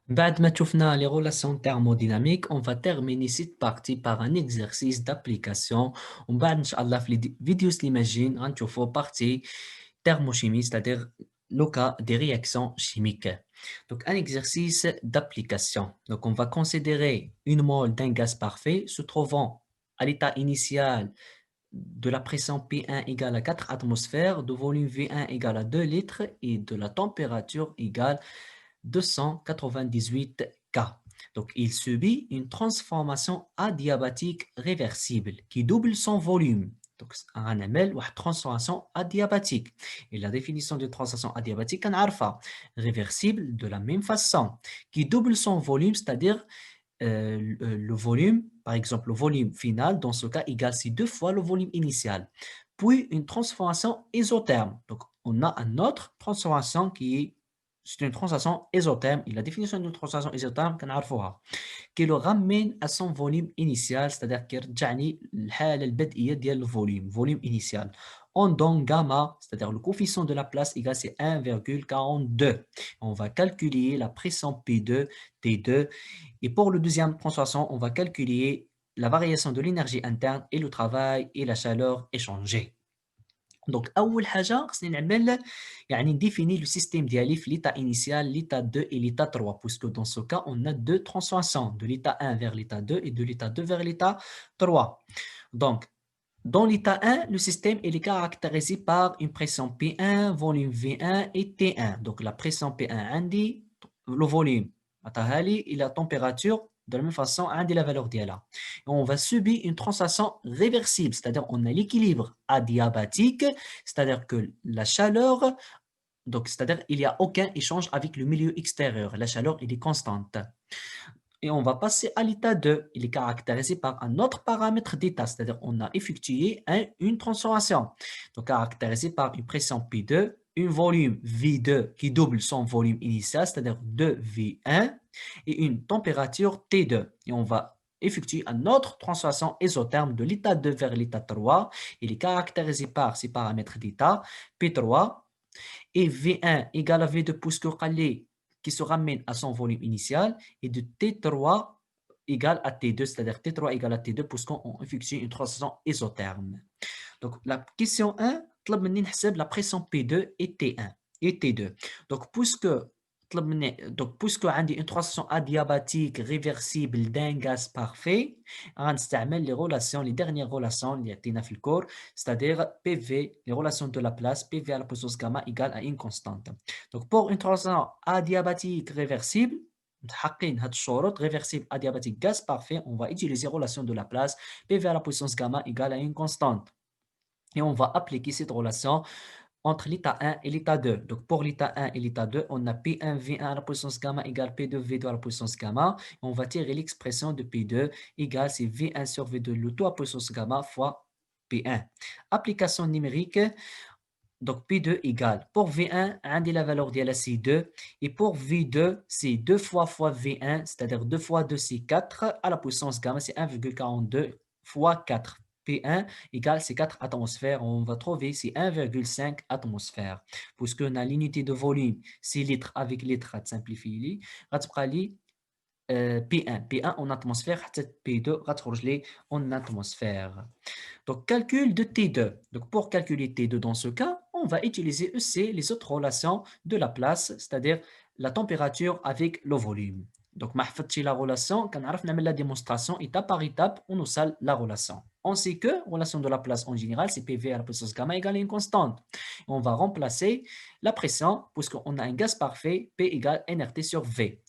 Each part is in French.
بعد ما شفنا les relations thermodynamiques, on va terminer cette partie par un exercice d'application. ومن بعد إن شاء الله في les vidéos l'imagine غنشوفوا partie thermochimie, c'est-à-dire le cas des réactions chimiques. Donc un exercice d'application. Donc on va considérer une mole d'un gaz parfait se trouvant à l'état initial de la pression P1 égale à 4 atmosphères, de volume V1 égale à 2 litres et de la température égale 298 K. Donc, il subit une transformation adiabatique réversible qui double son volume. Donc, un ML ou une transformation adiabatique. Et la définition de transformation adiabatique, on a réversible de la même façon, qui double son volume, c'est-à-dire le volume, par exemple, le volume final, dans ce cas, égale c'est deux fois le volume initial. Puis une transformation isotherme. Donc, on a une autre transformation qui est c'est une transformation isotherme. Et la définition d'une transformation isotherme, كنعرفوها qui le ramène à son volume initial, c'est-à-dire كيرجعني للحالة البدئية ديال الفوليوم, volume initial. On donne gamma, c'est-à-dire le coefficient de la place égal c'est 1,42. On va calculer la pression P2, T2. Et pour le deuxième transformation, on va calculer la variation de l'énergie interne et le travail et la chaleur échangée. Donc, أول حاجة خصني نعمل يعني définir le système ديالي في l'état initial, l'état 2 et l'état 3 puisque dans ce cas, on a deux transformations de l'état 1 vers l'état 2 et de l'état 2 vers l'état 3. Donc, dans l'état 1, le système il est caractérisé par une pression P1, volume V1 et T1. Donc, la pression P1 عندي le volume عطاها لي et la température de la même façon عندي la valeur ديالها. Et on va subir une translation réversible, c'est-à-dire on a l'équilibre adiabatique, c'est-à-dire que la chaleur, donc c'est-à-dire il n'y a aucun échange avec le milieu extérieur, la chaleur elle est constante. Et on va passer à l'état 2. Il est caractérisé par un autre paramètre d'état, c'est-à-dire on a effectué une transformation. Donc caractérisé par une pression P2, un volume V2 qui double son volume initial, c'est-à-dire 2V1, et une température T2. Et on va effectuer une autre transformation isotherme de l'état 2 vers l'état 3. Il est caractérisé par ces paramètres d'état, P3, et V1 égale à V2 puisque qui se ramène à son volume initial et de T3 égale à T2, c'est-à-dire T3 égale à T2 puisqu'on effectue une transition isotherme. Donc la question 1, طلب مني نحسب la pression P2 et T1 et T2. Donc puisque عندي une transition adiabatique réversible d'un gaz parfait, غنستعمل les dernières relations اللي عطينا في الكور, c'est-à-dire PV, les relations de la place, PV à la puissance gamma égale à une constante. Donc pour une transition adiabatique réversible, متحققين هاد الشروط réversible adiabatique gaz parfait, on va utiliser relation de la place, PV à la puissance gamma égale à une constante. Et on va appliquer cette relation entre l'état 1 et l'état 2. Donc, pour l'état 1 et l'état 2, on a P1 V1 à la puissance gamma égale P2 V2 à la puissance gamma. On va tirer l'expression de P2 égale c'est V1 sur V2 le tout à puissance gamma fois P1. Application numérique, donc P2 égale, pour V1, on a la valeur de la C2, et pour V2, c'est 2 fois V1, c'est-à-dire 2 fois 2, c'est 4, à la puissance gamma, c'est 1,42 fois 4. P1 égale, c'est 4 atmosphères, on va trouver, c'est 1,5 atmosphères. Puisqu'on a l'unité de volume, c'est litres avec litres, à simplifier, P1 en atmosphère, P2 en atmosphère. Donc, calcul de T2. Donc, pour calculer T2 dans ce cas, on va utiliser aussi les autres relations de la place, c'est-à-dire la température avec le volume. Donc, ما حفظتش la relation, كنعرف نعمل la démonstration étape par étape, on nous sale la relation. On sait que relation de la place en général, c'est PV à la puissance gamma égale à une constante. On va remplacer la pression, puisqu'on a un gaz parfait, P égale nRT sur V.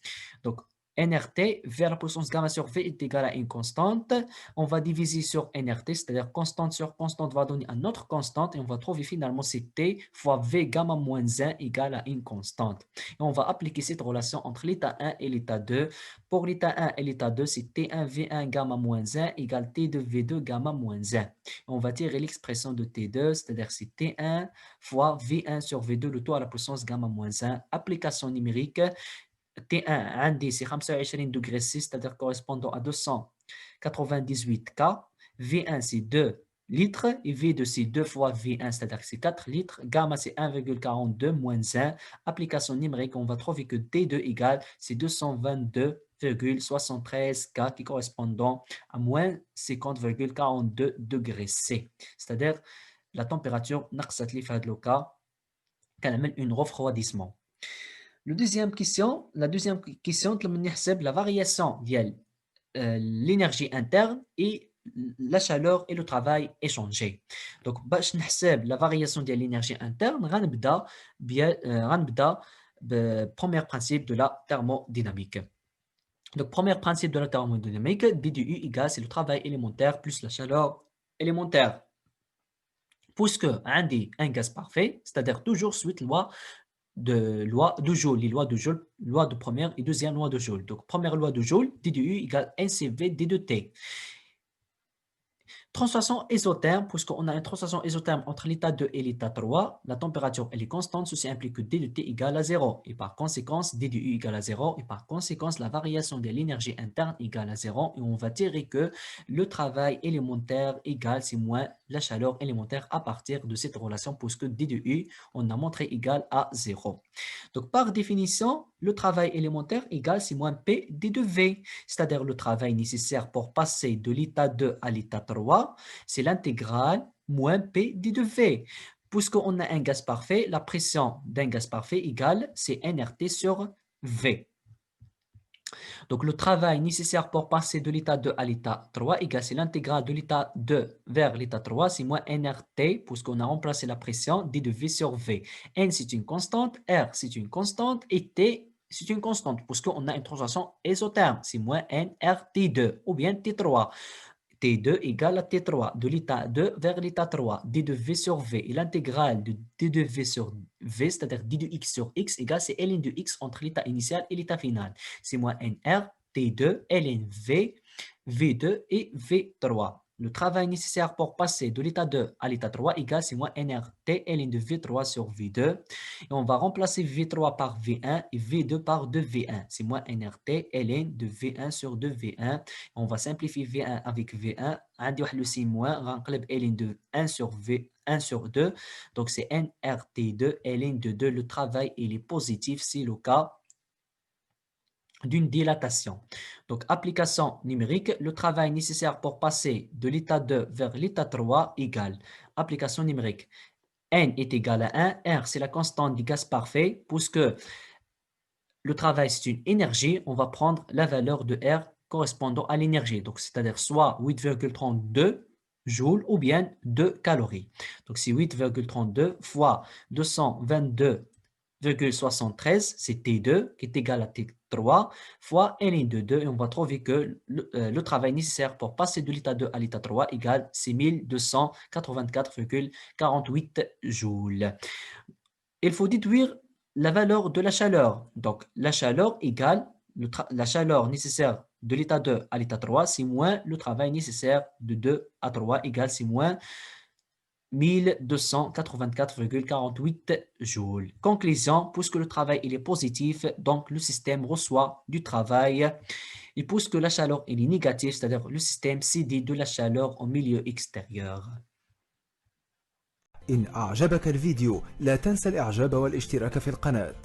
Donc, nRT vers la puissance gamma sur V est égal à une constante. On va diviser sur nRT, c'est-à-dire constante sur constante va donner une autre constante et on va trouver finalement c'est T fois V gamma moins 1 égale à une constante. Et on va appliquer cette relation entre l'état 1 et l'état 2. Pour l'état 1 et l'état 2, c'est T1 V1 gamma moins 1 égale T2 V2 gamma moins 1. Et on va tirer l'expression de T2, c'est-à-dire c'est T1 fois V1 sur V2, le tout à la puissance gamma moins 1. Application numérique, T1 عندي c'est 25 degrés C, c'est-à-dire correspondant à 298 K. V1 c'est 2 litres, et V de c'est 2 fois V1, c'est-à-dire que c'est 4 litres. Gamma, c'est 1,42 moins 1. Application numérique, on va trouver que T2 égale, c'est 222,73 K qui correspondant à moins 50,42 degrés C. C'est-à-dire la température نقصت لي في هذا لو كا كنعمل une refroidissement. La deuxième question, طلب نحسب la variation ديال l'énergie interne et la chaleur et le travail échangé. Donc, باش نحسب la variation de l'énergie interne, غنبدا premier principe de la thermodynamique. Donc, premier principe de la thermodynamique, B du U égale, c'est le travail élémentaire plus la chaleur élémentaire. Puisque عندي un gaz parfait, c'est-à-dire toujours suite loi de Joule, les lois de Joule, loi de première et deuxième loi de Joule. Donc, première loi de Joule, D de U égale NCV D de T. Translation isotherme, puisqu'on a une translation isotherme entre l'état 2 et l'état 3, la température elle est constante, ceci implique que D de T égale à 0, et par conséquence, D de U égale à 0, et par conséquence, la variation de l'énergie interne égale à 0, et on va tirer que le travail élémentaire égale, c'est moins la chaleur élémentaire à partir de cette relation, puisque D de U, on a montré égal à 0. Donc, par définition, le travail élémentaire égale, c'est moins P D de V, c'est-à-dire le travail nécessaire pour passer de l'état 2 à l'état 3, c'est l'intégrale moins P D de V. Puisqu'on a un gaz parfait, la pression d'un gaz parfait égale, c'est nRT sur V. Donc, le travail nécessaire pour passer de l'état 2 à l'état 3 égale, c'est l'intégrale de l'état 2 vers l'état 3, c'est moins nRT, puisqu'on a remplacé la pression D de V sur V. N, c'est une constante, R, c'est une constante, et T, c'est une constante, puisqu'on a une translation isotherme, c'est moins nRT2, ou bien T3. T2 égale à T3, de l'état 2 vers l'état 3, D de V sur V, et l'intégrale de D de V sur V, c'est-à-dire D de X sur X, égale c'est ln de X entre l'état initial et l'état final. C'est moins NR, T2, ln V, V2 et V3. Le travail nécessaire pour passer de l'état 2 à l'état 3 égale c'est moins nRT, ln de V3 sur V2. Et on va remplacer V3 par V1 et V2 par 2V1. C'est moins nRT, ln de V1 sur 2V1. On va simplifier V1 avec V1. عندي واحد le signe moins, غنقلب ln de 1 sur V1 sur 2. Donc c'est nRT2, ln de 2. Le travail il est positif, c'est le cas d'une dilatation. Donc, application numérique, le travail nécessaire pour passer de l'état 2 vers l'état 3 égale. Application numérique. N est égal à 1, R c'est la constante du gaz parfait, puisque le travail c'est une énergie, on va prendre la valeur de R correspondant à l'énergie. Donc, c'est-à-dire soit 8,32 joules ou bien 2 calories. Donc, c'est 8,32 fois 222,73, c'est T2 qui est égal à T3 fois ln de 2 et on va trouver que le travail nécessaire pour passer de l'état 2 à l'état 3 égale 6284,48 joules. Il faut déduire la valeur de la chaleur. Donc, la chaleur égale la chaleur nécessaire de l'état 2 à l'état 3, c'est moins le travail nécessaire de 2 à 3 égale, c'est moins 1284,48 joules. Conclusion, puisque le travail il est positif, donc le système reçoit du travail. Et puisque la chaleur elle est négative, c'est-à-dire le système cédé de la chaleur au milieu extérieur. إن أعجبك الفيديو لا تنسى الإعجاب والاشتراك في القناة.